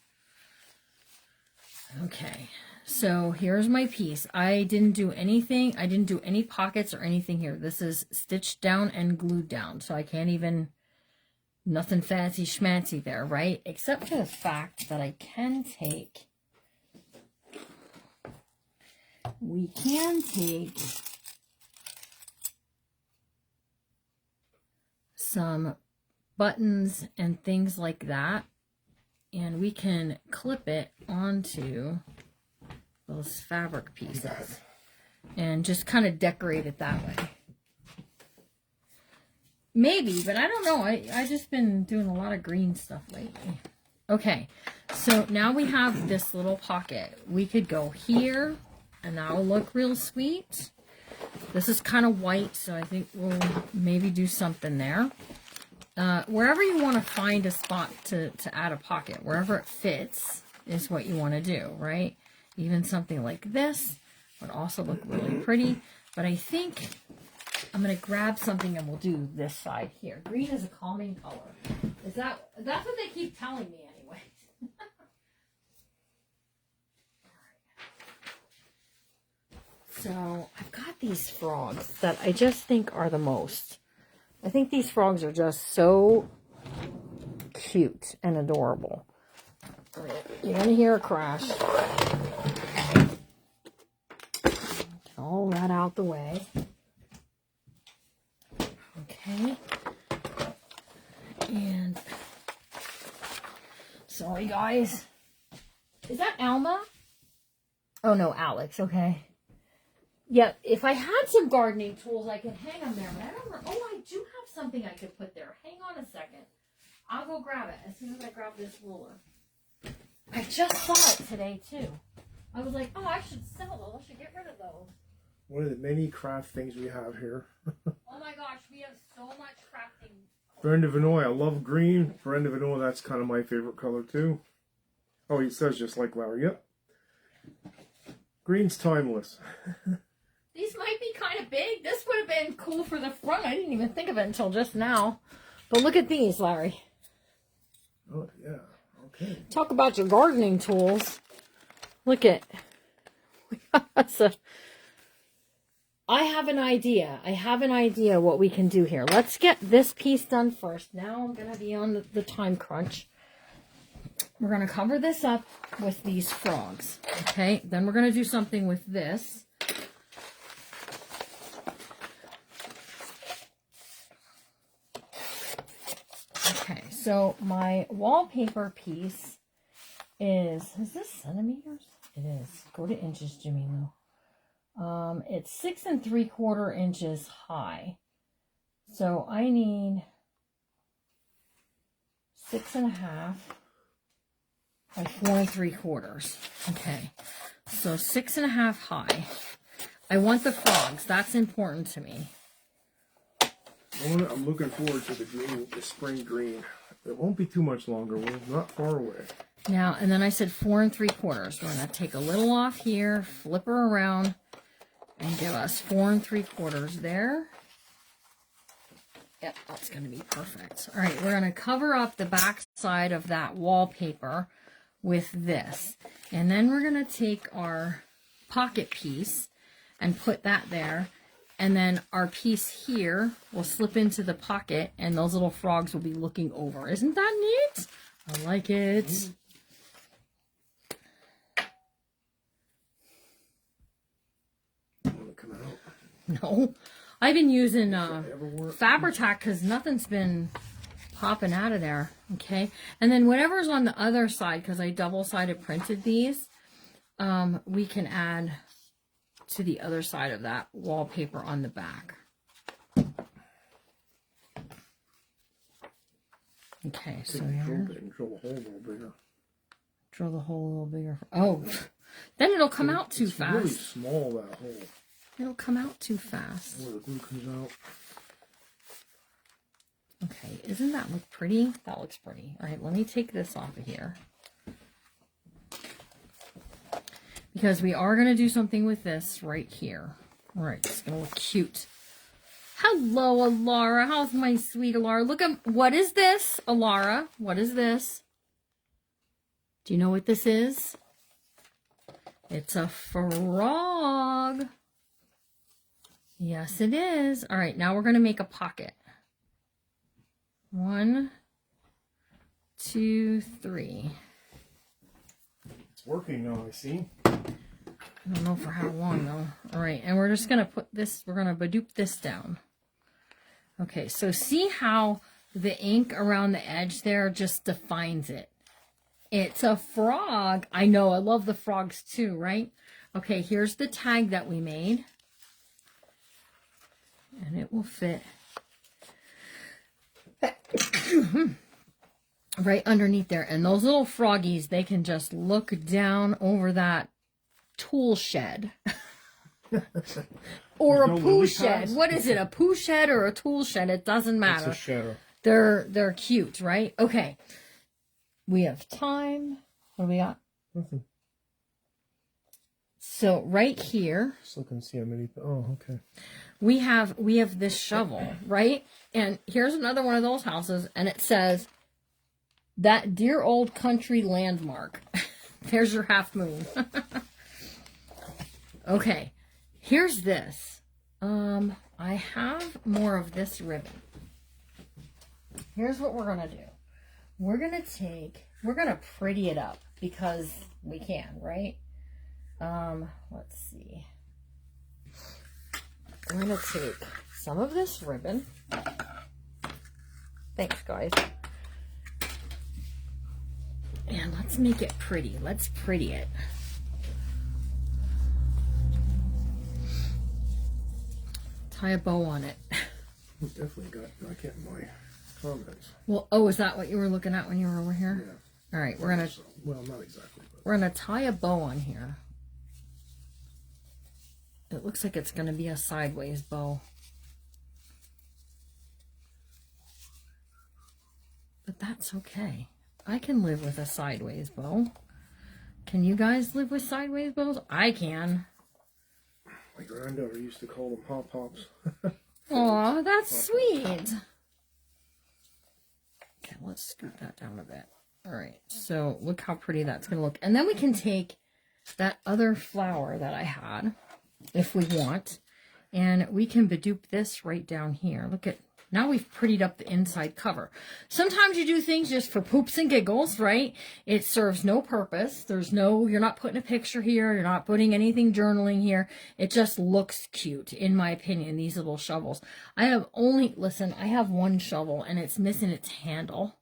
Okay, so here's my piece. I didn't do anything. I didn't do any pockets or anything here. This is stitched down and glued down, so I can't even, nothing fancy schmancy there, right? Except for the fact that I can take, we can take some buttons and things like that, and we can clip it onto those fabric pieces and just kind of decorate it that way. Maybe, but I don't know. I just been doing a lot of green stuff lately. Okay, so now we have this little pocket. We could go here, and that will look real sweet. This is kind of white, so I think we'll maybe do something there. Wherever you want to find a spot to add a pocket, wherever it fits is what you want to do, right? Even something like this would also look really pretty. But I think I'm going to grab something and we'll do this side here. Green is a calming color. That's what they keep telling me anyway. So I've got these frogs that I just think are the most. I think these frogs are just so cute and adorable. You're going to hear a crash. Get all that out the way. Okay. And sorry, guys. Is that Alma? Oh, no, Alex. Okay. Yeah, if I had some gardening tools, I could hang them there. But I don't know. Oh, I do have something I could put there. Hang on a second. I'll go grab it as soon as I grab this ruler. I just saw it today, too. I was like, oh, I should sell those. I should get rid of those. one of the many craft things we have here. Oh my gosh, we have so much crafting. Brenda Vinoy, I love green. Brenda Vinoy, that's kind of my favorite color too. Oh, he says just like Larry. Yep. Green's timeless. These might be kind of big. This would have been cool for the front. I didn't even think of it until just now. But look at these, Larry. Oh, yeah. Okay. Talk about your gardening tools. Look at. I have an idea. I have an idea what we can do here. Let's get this piece done first. Now I'm going to be on the time crunch. We're going to cover this up with these frogs. Okay. Then we're going to do something with this. Okay. So my wallpaper piece is this centimeters? It is. Go to inches, Jimmy Lou. It's 6 3/4 inches high. So I need 6.5 by 4 3/4. Okay. So 6.5 high. I want the frogs. That's important to me. I'm looking forward to the green, the spring green. It won't be too much longer. We're not far away. Now, and then I said 4 3/4. We're going to take a little off here, flip her around, and give us 4 3/4 there. Yep, that's going to be perfect. All right, we're going to cover up the back side of that wallpaper with this. And then we're going to take our pocket piece and put that there. And then our piece here will slip into the pocket, and those little frogs will be looking over. Isn't that neat? I like it. Come out. No. I've been using Fabri-Tac because nothing's been popping out of there. Okay. And then whatever's on the other side, because I double-sided printed these, we can add to the other side of that wallpaper on the back. Okay, so here. Drill the hole a little bigger. Drill the hole a little bigger. Oh, then it'll come out too fast. It's really small, that hole. It'll come out too fast. Where the glue comes out. Okay, isn't that look pretty? That looks pretty. All right, let me take this off of here. Because we are going to do something with this right here. All right, it's going to look cute. Hello, Alara. How's my sweet Alara? Look at, what is this, Alara? What is this? Do you know what this is? It's a frog. Yes, it is. All right, now we're going to make a pocket. 1, 2, 3. It's working now, I see. I don't know for how long though. All right, and we're just gonna put this, we're gonna badoop this down. Okay, so see how the ink around the edge there just defines it. It's a frog. I know, I love the frogs too, right? Okay, here's the tag that we made. And it will fit right underneath there. And those little froggies, they can just look down over that tool shed. Or a poo shed. What is it? A poo shed or a tool shed? It doesn't matter. It's a shadow. They're cute, right? Okay. We have time. What do we got? Nothing. So right here. Just look and see how many. Oh, okay. We have this shovel, right? And here's another one of those houses, and it says, "That dear old country landmark." There's your half moon. Okay, here's this. I have more of this ribbon. Here's what we're gonna do. We're gonna pretty it up because we can, right? Let's see. I'm gonna take some of this ribbon. Thanks, guys. And let's make it pretty. Let's pretty it. Tie a bow on it. We definitely got back in my comments. Well, oh, is that what you were looking at when you were over here? Yeah. All right, we're gonna. Well, not exactly. But. We're gonna tie a bow on here. It looks like it's going to be a sideways bow. But that's okay. I can live with a sideways bow. Can you guys live with sideways bows? I can. My granddaughter used to call them pop-pops. Aw, that's sweet. Okay, let's scoot that down a bit. All right, so look how pretty that's going to look. And then we can take that other flower that I had, if we want, and we can bedupe this right down here. Look at, now we've prettied up the inside cover. Sometimes you do things just for poops and giggles, right? It serves no purpose. There's no, you're not putting a picture here. You're not putting anything journaling here. It just looks cute, in my opinion, these little shovels. I have only, listen, I have one shovel and it's missing its handle.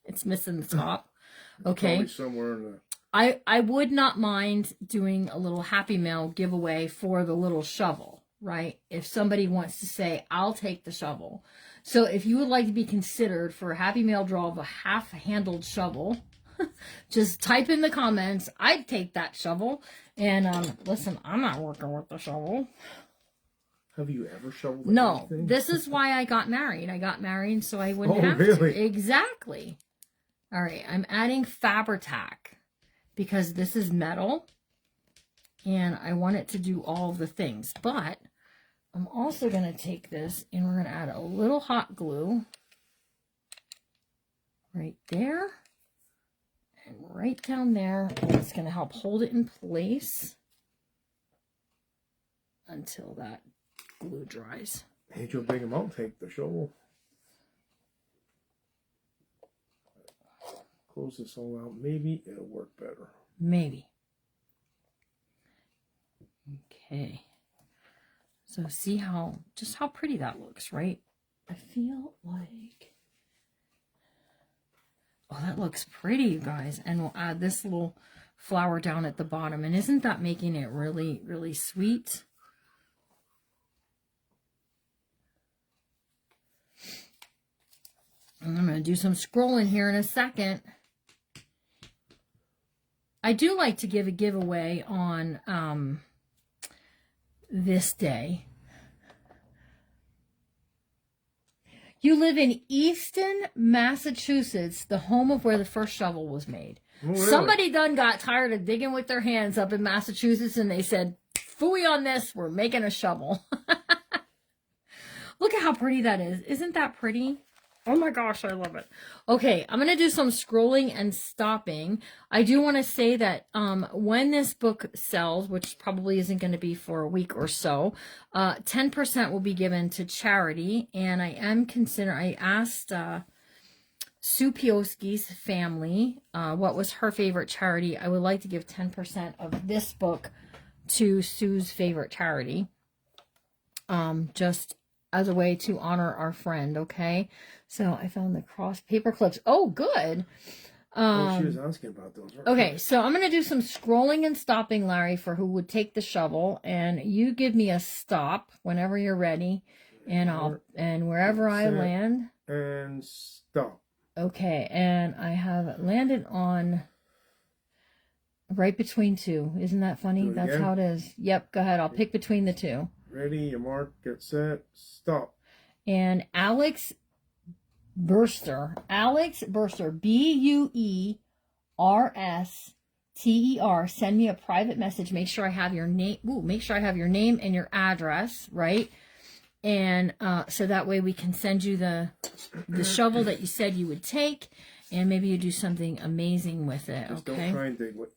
It's missing the top. Okay. Probably somewhere in the... I would not mind doing a little Happy Mail giveaway for the little shovel, right? If somebody wants to say, I'll take the shovel. So if you would like to be considered for a Happy Mail draw of a half-handled shovel, just type in the comments, I'd take that shovel. And listen, I'm not working with the shovel. Have you ever shoveled No, anything? this is why I got married. I got married so I wouldn't have really? to. Exactly. All right, I'm adding Fabri-Tac because this is metal and I want it to do all of the things. But I'm also going to take this and we're going to add a little hot glue right there and right down there. And it's going to help hold it in place until that glue dries. Ain't your big amount, take the shovel. Close this all out. Maybe it'll work better. Maybe. Okay. So see how, just how pretty that looks, right? I feel like, oh, that looks pretty, you guys. And we'll add this little flower down at the bottom. And isn't that making it really, really sweet? And I'm going to do some scrolling here in a second. I do like to give a giveaway on this day. You live in Easton, Massachusetts, the home of where the first shovel was made. Oh, really? Somebody done got tired of digging with their hands up in Massachusetts and they said, phooey on this, we're making a shovel. Look at how pretty that is. Isn't that pretty? Oh my gosh, I love it. Okay, I'm going to do some scrolling and stopping. I do want to say that when this book sells, which probably isn't going to be for a week or so, 10% will be given to charity. And I asked Sue Pioski's family what was her favorite charity. I would like to give 10% of this book to Sue's favorite charity. Just as a way to honor our friend, okay? So I found the cross paper clips. Oh, good. She was asking about those. Right? Okay, so I'm going to do some scrolling and stopping, Larry, for who would take the shovel. And you give me a stop whenever you're ready. And wherever I land. And stop. Okay, and I have landed on right between two. Isn't that funny? That's how it is. Yep, go ahead. I'll pick between the two. Ready, your mark, get set, stop. And Alex Burster, Buerster, send me a private message. Make sure I have your name. Make sure I have your name and your address, right? And so that way we can send you the shovel that you said you would take, and maybe you do something amazing with it. Just okay. Don't try and dig with it.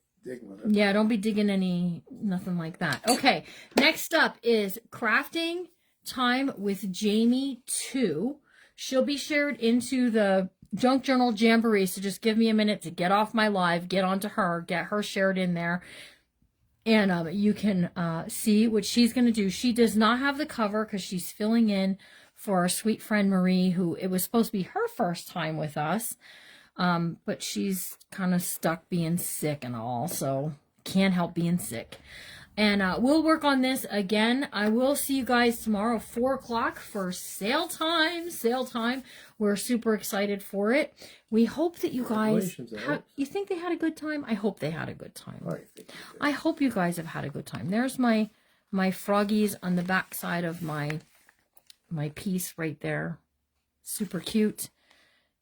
Yeah, don't be digging nothing like that. Okay, next up is Crafting Time with Jamie 2. She'll be shared into the Junk Journal Jamboree, so just give me a minute to get off my live, get onto her, get her shared in there, and you can see what she's going to do. She does not have the cover because she's filling in for our sweet friend Marie, who it was supposed to be her first time with us. But she's kind of stuck being sick and all, so can't help being sick. And we'll work on this again. I will see you guys tomorrow, 4 o'clock for sale time. We're super excited for it. We hope that you guys, you think they had a good time? I hope they had a good time. I hope you guys have had a good time. There's my my froggies on the back side of my piece right there. Super cute.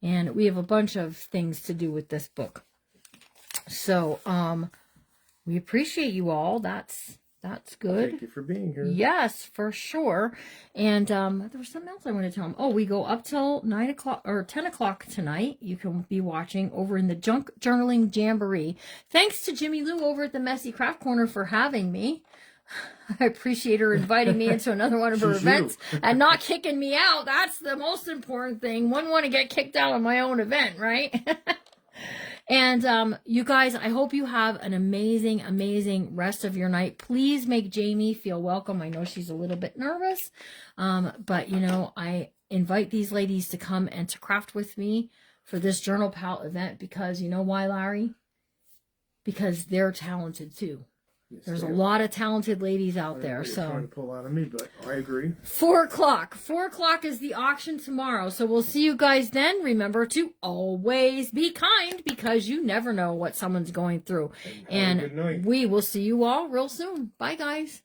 And we have a bunch of things to do with this book. So, we appreciate you all. That's good. Thank you for being here. Yes, for sure. And there was something else I want to tell them. Oh, we go up till 9 o'clock or 10 o'clock tonight. You can be watching over in the Junk Journaling Jamboree. Thanks to Jimmy Lou over at the Messy Craft Corner for having me. I appreciate her inviting me into another one of her events and not kicking me out. That's the most important thing. Wouldn't want to get kicked out of my own event, right? And you guys, I hope you have an amazing, amazing rest of your night. Please make Jamie feel welcome. I know she's a little bit nervous, but you know, I invite these ladies to come and to craft with me for this Journal Pal event because you know why, Larry? Because they're talented too. Yes, there's a lot of talented ladies out there. So trying to pull out of me, but I agree. 4 o'clock. 4 o'clock is the auction tomorrow. So we'll see you guys then. Remember to always be kind because you never know what someone's going through. And we will see you all real soon. Bye, guys.